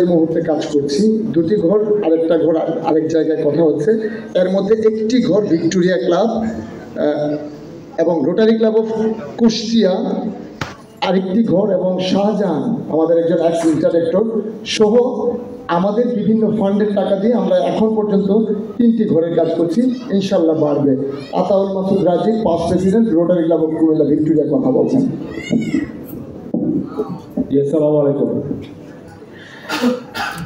এই মুহূর্তে কাজ করছি। দুটি ঘর, আরেকটা ঘর আরেক জায়গায় কথা হচ্ছে। এর মধ্যে একটি ঘর ভিক্টোরিয়া ক্লাব এবং রোটারি ক্লাব অফ কুষ্টিয়া, আরেকটি ঘর এবং শাহজাহান আমাদের একজন এক্স ইন্টারেক্টর সহ আমাদের বিভিন্ন ফান্ডের টাকা দিয়ে আমরা এখন পর্যন্ত 3টি ঘরের কাজ করছি। ইনশাল্লাহ বাড়বে। আতাউল মাসুদ রাজি, past president, rotary Club of Comilla Victoria, কথা বলছেন। আসসালামু আলাইকুম।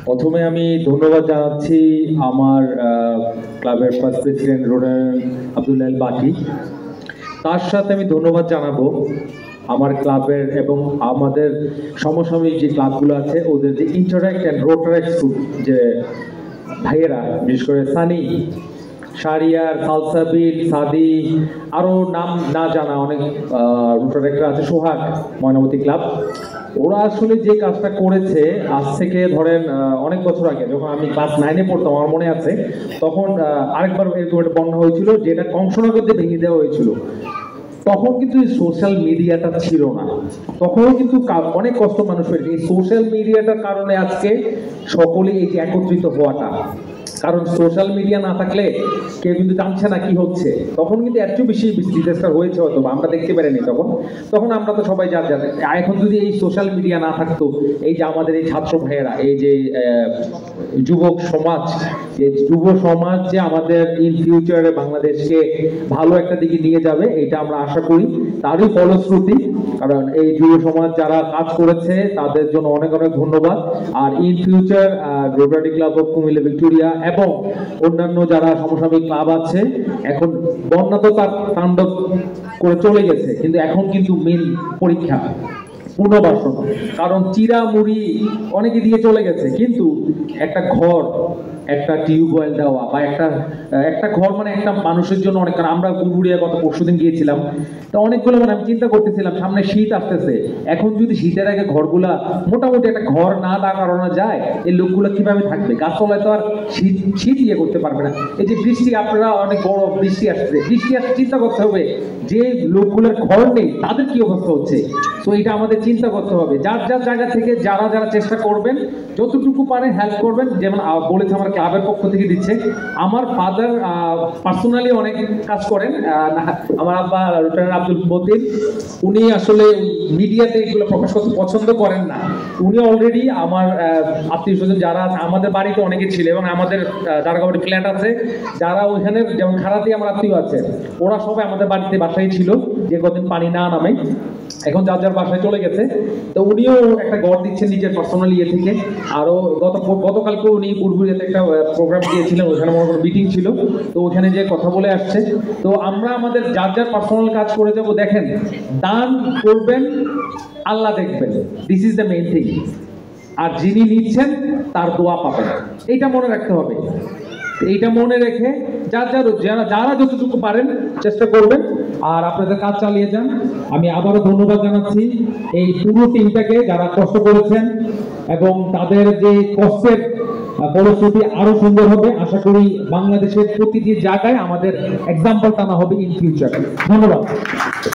প্রথমে আমি ধন্যবাদ জানাচ্ছি আমার ক্লাবের ফার্স্ট প্রেসিডেন্ট রোটারি আব্দুল্লাহ বাকি। তার সাথে আমি ধন্যবাদ জানাবো আমার ক্লাবের এবং আমাদের সমসাময়িক যে ক্লাবগুলো আছে ওদের যে ইন্টারঅ্যাক্ট অ্যান্ড রোটারেক্ট যে ভাইয়েরা, বিশেষ করে সানি, শারিয়ার, সালসাবিল, সাদি, আরও নাম না জানা অনেক রোটারেক্টর আছে, সোহাগ, ময়নামতি ক্লাব। ওরা আসলে যে কাজটা করেছে আজ থেকে ধরেন অনেক বছর আগে যখন আমি ক্লাস 9-এ পড়তাম, আমার মনে আছে, তখন আরেকবার এরকম একটা বন্যা হয়েছিল যেটা কংসনগরতে ভেঙে দেওয়া হয়েছিল। তখন কিন্তু এই সোশ্যাল মিডিয়াটা ছিল না, তখনও কিন্তু অনেক কষ্ট মানুষ হয়েছে। এই সোশ্যাল মিডিয়াটার কারণে আজকে সকলে এই যে একত্রিত হওয়াটা, কারণ সোশ্যাল মিডিয়া না থাকলে কেউ কিন্তু জানছে না কি হচ্ছে। তখন কিন্তু এত বেশি ডিজাস্টার হয়েছে, হয়তো আমরা দেখতে পারিনি তখন আমরা তো সবাই জানি। এখন যদি এই সোশ্যাল মিডিয়া না থাকতো, এই যে আমাদের এই ছাত্র ভাইয়েরা, এই যে যুবক সমাজ, এই যুব সমাজ যে আমাদের ইন ফিউচারে বাংলাদেশকে ভালো একটা দিকে নিয়ে যাবে, এটা আমরা আশা করি। তারই ফলশ্রুতি, কারণ এই যুব সমাজ যারা কাজ করেছে তাদের জন্য অনেক অনেক ধন্যবাদ। আর in future Rotary Club of Comilla Victoria এবং অন্যান্য যারা সমসাময়িক ক্লাব আছে, এখন বন্যা তো তার তাণ্ডব করে চলে গেছে, কিন্তু এখন কিন্তু মেন পরীক্ষা পুনর্বাসন। কারণ চিরামুড়ি অনেকে দিয়ে চলে গেছে, কিন্তু একটা ঘর, একটা টিউবওয়েল দেওয়া বা একটা ঘর মানে একটা মানুষের জন্য অনেক। কারণ আমরা গুড়গুড়িয়া গত পরশুদিন গিয়েছিলাম, তো অনেকগুলো মানে আমি চিন্তা করতেছিলাম সামনে শীত আসতেছে, এখন যদি শীতের আগে ঘরগুলা মোটামুটি একটা ঘর না দাঁড় করানো যায়, এই লোকগুলো কিভাবে থাকবে? গাছতলায় তো আর শীত ইয়ে করতে পারবে না। এই যে বৃষ্টি, আপনারা অনেক বড় বৃষ্টি আসছে, চিন্তা করতে হবে যে লোকগুলোর ঘর নেই তাদের কি অবস্থা হচ্ছে। তো এটা আমাদের চিন্তা করতে হবে। যার যার জায়গা থেকে যারা চেষ্টা করবেন, যতটুকু পারেন হেল্প করবেন। যেমন বলেছে আমার ক্লাবের পক্ষ থেকে দিচ্ছে, আমার ফাদার পার্সোনালি অনেক কাজ করেন। আমার আব্বা রোটারি আব্দুল মতিন, উনি আসলে মিডিয়াতে এগুলো প্রকাশ করতে পছন্দ করেন না। উনি অলরেডি আমার আত্মীয় স্বজন যারা আছে, আমাদের বাড়িতে অনেকে ছিল এবং আমাদের যারা ফ্ল্যাট আছে, যারা ওইখানে যেমন খারাতি আমার আত্মীয় আছে, ওরা সবাই আমাদের বাসায় ছিল যে কদিন পানি না নামে। এখন যার যার বাসায় চলে গেছে। তো উনিও একটা ঘর দিচ্ছেন নিজের পার্সোনাল ইয়ে থেকে। আরও গতকালকে উনি বুড়বুড়িয়াতে একটা প্রোগ্রাম দিয়েছিলেন, ওখানে মনে কোনো মিটিং ছিল, তো ওখানে যে কথা বলে আসছে। তো আমরা আমাদের যার যার পার্সোনাল কাজ করে যাবো। দেখেন, দান করবেন, আল্লাহ দেখবেন, this is the main thing. আর যিনি নিচ্ছেন তার দোয়া পাবেন, এইটা মনে রাখতে হবে। এইটা মনে রেখে যারা যতটুকু পারেন চেষ্টা করবেন আর আপনাদের কাজ চালিয়ে যান। আমি আবারও ধন্যবাদ জানাচ্ছি এই পুরো টিমটাকে যারা কষ্ট করেছেন, এবং তাদের যে কষ্টের ফলশ্রুতি আরো সুন্দর হবে। আশা করি বাংলাদেশের প্রতিটি জায়গায় আমাদের এক্সাম্পল টানা হবে ইন ফিউচার। ধন্যবাদ।